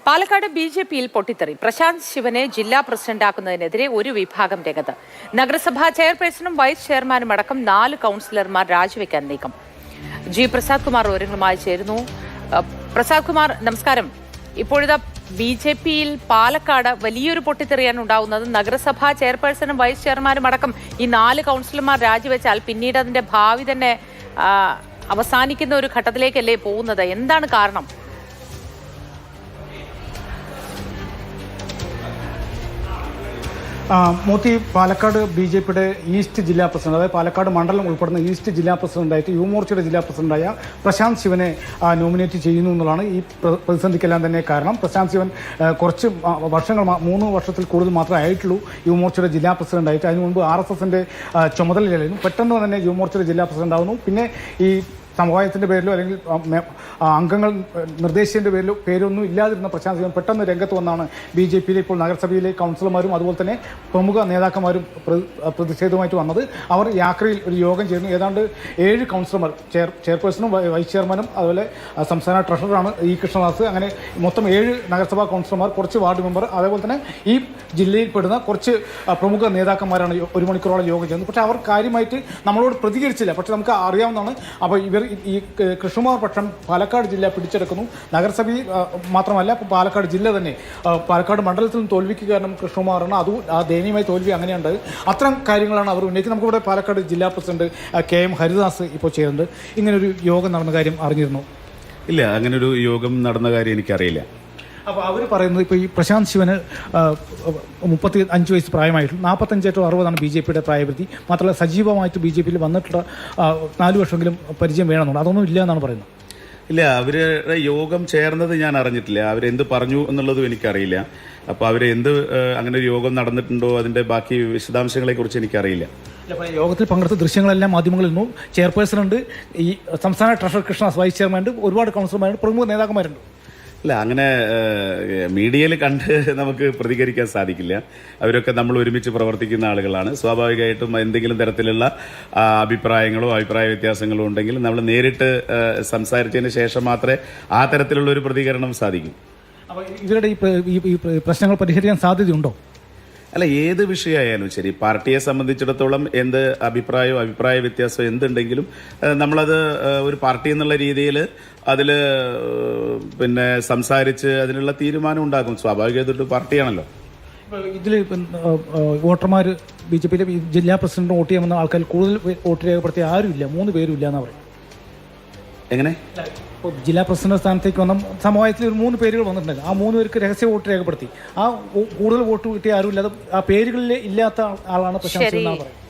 പാലക്കാട് ബിജെപിയിൽ പൊട്ടിത്തെറി. പ്രശാന്ത് ശിവനെ ജില്ലാ പ്രസിഡന്റാക്കുന്നതിനെതിരെ ഒരു വിഭാഗം രംഗത്ത്. നഗരസഭാ ചെയർപേഴ്സണും വൈസ് ചെയർമാനും അടക്കം 4 കൌൺസിലർമാർ രാജിവെക്കാൻ നീക്കം. ജി പ്രസാദ് കുമാർ വിവരങ്ങളുമായി ചേരുന്നു. പ്രസാദ് കുമാർ, നമസ്കാരം. ഇപ്പോഴിതാ ബിജെപിയിൽ പാലക്കാട് വലിയൊരു പൊട്ടിത്തെറിയാണ് ഉണ്ടാവുന്നത്. നഗരസഭാ ചെയർപേഴ്സണും വൈസ് ചെയർമാനും അടക്കം ഈ 4 കൌൺസിലർമാർ രാജിവെച്ചാൽ പിന്നീട് അതിന്റെ ഭാവി തന്നെ അവസാനിക്കുന്ന ഒരു ഘട്ടത്തിലേക്കല്ലേ പോകുന്നത്? എന്താണ് കാരണം? മോത്തി, പാലക്കാട് ബിജെപിയുടെ ഈസ്റ്റ് ജില്ലാ പ്രസിഡന്റ്, അതായത് പാലക്കാട് മണ്ഡലം ഉൾപ്പെടുന്ന ഈസ്റ്റ് ജില്ലാ പ്രസിഡന്റായിട്ട് യുവമോർച്ചയുടെ ജില്ലാ പ്രസിഡന്റായ പ്രശാന്ത് ശിവനെ നോമിനേറ്റ് ചെയ്യുന്നു എന്നുള്ളതാണ് ഈ പ്രതിസന്ധിക്കെല്ലാം തന്നെ കാരണം. പ്രശാന്ത് ശിവൻ കുറച്ച് വർഷങ്ങൾ 3 വർഷത്തിൽ കൂടുതൽ മാത്രമേ ആയിട്ടുള്ളൂ യുവമോർച്ചയുടെ ജില്ലാ പ്രസിഡന്റായിട്ട്. അതിനു മുൻപ് RSSന്റെ ചുമതലയിലായിരുന്നു. പെട്ടെന്ന് തന്നെ യുവമോർച്ചയുടെ ജില്ലാ പ്രസിഡന്റ് ആവുന്നു. പിന്നെ ഈ സമവായത്തിൻ്റെ പേരിലോ അല്ലെങ്കിൽ അംഗങ്ങൾ നിർദ്ദേശിച്ചതിൻ്റെ പേരൊന്നും ഇല്ലാതിരുന്ന പ്രശാന്ത് ശിവൻ പെട്ടെന്ന് രംഗത്ത് വന്നാണ് ബിജെപിയിലെ ഇപ്പോൾ നഗരസഭയിലെ കൗൺസിലർമാരും അതുപോലെ തന്നെ പ്രമുഖ നേതാക്കന്മാരും പ്രതിഷേധവുമായിട്ട് വന്നത്. അവർ യാക്രയിൽ ഒരു യോഗം ചേർന്നു. ഏതാണ്ട് 7 കൗൺസിലർമാർ, ചെയർപേഴ്സണും വൈസ് ചെയർമാനും അതുപോലെ സംസ്ഥാന ട്രഷററാണ് ഇ കൃഷ്ണദാസ്, അങ്ങനെ മൊത്തം 7 നഗരസഭാ കൗൺസിലർമാർ, കുറച്ച് വാർഡ് മെമ്പർ, അതേപോലെ തന്നെ ഈ ജില്ലയിൽപ്പെടുന്ന കുറച്ച് പ്രമുഖ നേതാക്കന്മാരാണ് 1 മണിക്കൂറോളം യോഗം ചെയ്യുന്നത്. പക്ഷേ അവർ കാര്യമായിട്ട് നമ്മളോട് പ്രതികരിച്ചില്ല. പക്ഷേ നമുക്ക് അറിയാവുന്നതാണ്. അപ്പോൾ ഈ കൃഷ്ണകുമാർ പക്ഷം പാലക്കാട് ജില്ല പിടിച്ചെടുക്കുന്നു. നഗരസഭയിൽ മാത്രമല്ല, പാലക്കാട് ജില്ല തന്നെ, പാലക്കാട് മണ്ഡലത്തിലും തോൽവിക്ക് കാരണം കൃഷ്ണകുമാറാണ്. അതും ആ ദയനീയമായ തോൽവി അങ്ങനെയുണ്ട്. അത്തരം കാര്യങ്ങളാണ് അവർ ഉന്നയിക്കുന്നത്. നമുക്കിവിടെ പാലക്കാട് ജില്ലാ പ്രസിഡന്റ് KM ഹരിദാസ് ഇപ്പോൾ ചെയ്യുന്നുണ്ട്. ഇങ്ങനൊരു യോഗം നടന്ന കാര്യം അറിഞ്ഞിരുന്നു? ഇല്ല, അങ്ങനൊരു യോഗം നടന്ന കാര്യം എനിക്കറിയില്ല. അപ്പോൾ അവർ പറയുന്നത് ഇപ്പോൾ ഈ പ്രശാന്ത് ശിവന് 35 വയസ്സ് പ്രായമായിട്ടുള്ളൂ. 45 to 60 ബിജെപിയുടെ പ്രായപരിധി. മാത്രമല്ല സജീവമായിട്ട് ബിജെപിയിൽ വന്നിട്ടുള്ള 4 വർഷമെങ്കിലും പരിചയം വേണമെന്നുണ്ട്. അതൊന്നും ഇല്ല എന്നാണ് പറയുന്നത്. ഇല്ല, അവരുടെ യോഗം ചേർന്നത് ഞാൻ അറിഞ്ഞിട്ടില്ല. അവരെന്ത് പറഞ്ഞു എന്നുള്ളതും എനിക്കറിയില്ല. അപ്പോൾ അങ്ങനെ ഒരു യോഗം നടന്നിട്ടുണ്ടോ, അതിന്റെ ബാക്കി വിശദാംശങ്ങളെ കുറിച്ച് എനിക്കറിയില്ല. യോഗത്തിൽ പങ്കെടുത്ത ദൃശ്യങ്ങളെല്ലാം മാധ്യമങ്ങളിൽ നിന്നും ചെയർപേഴ്സൺ ഉണ്ട്, ഈ സംസ്ഥാന ട്രഷറർ കൃഷ്ണദാസ്, വൈസ് ചെയർമാൻ ഉണ്ട്, ഒരുപാട് കൗൺസിലർമാരുണ്ട്, പ്രമുഖ നേതാക്കന്മാരുണ്ട്. അല്ല, അങ്ങനെ മീഡിയയിൽ കണ്ട് നമുക്ക് പ്രതികരിക്കാൻ സാധിക്കില്ല. അവരൊക്കെ നമ്മൾ ഒരുമിച്ച് പ്രവർത്തിക്കുന്ന ആളുകളാണ്. സ്വാഭാവികമായിട്ടും എന്തെങ്കിലും തരത്തിലുള്ള അഭിപ്രായങ്ങളോ അഭിപ്രായ വ്യത്യാസങ്ങളോ ഉണ്ടെങ്കിൽ നമ്മൾ നേരിട്ട് സംസാരിച്ചതിന് ശേഷം മാത്രമേ ആ തരത്തിലുള്ള ഒരു പ്രതികരണം സാധിക്കൂ. അപ്പോൾ ഇവരുടെ ഈ പ്രശ്നങ്ങൾ പരിഹരിക്കാൻ സാധ്യതയുണ്ടോ? അല്ല, ഏത് വിഷയമായാലും ശരി, പാർട്ടിയെ സംബന്ധിച്ചിടത്തോളം എന്ത് അഭിപ്രായ വ്യത്യാസം എന്തുണ്ടെങ്കിലും നമ്മളത് ഒരു പാർട്ടി എന്നുള്ള രീതിയിൽ അതിൽ സംസാരിച്ച് അതിനുള്ള തീരുമാനം ഉണ്ടാക്കും. സ്വാഭാവികമായിട്ട് പാർട്ടിയാണല്ലോ. ഇതിൽ വോട്ടർമാർ ബിജെപിയിലെ ജില്ലാ പ്രസിഡന്റ് വോട്ട് ചെയ്യാമെന്ന ആൾക്കാർ കൂടുതൽ വോട്ട് രേഖപ്പെടുത്തിയ ആരുമില്ല, 3 പേരും ഇല്ല എന്നാണ് പറയുന്നത്. എങ്ങനെ? ഇപ്പോൾ ജില്ലാ പ്രസിഡന്റ് സ്ഥാനത്തേക്ക് വന്ന സമവായത്തിൽ ഒരു 3 പേരുകൾ വന്നിട്ടുണ്ടല്ലോ. ആ 3 പേർക്ക് രഹസ്യ വോട്ട് രേഖപ്പെടുത്തി. ആ കൂടുതൽ വോട്ട് കിട്ടിയ ആരും ഇല്ലാതെ ആ പേരുകളിൽ ഇല്ലാത്ത ആളാണ് പ്രശാന്ത് എന്നാണ് പറയുന്നത്.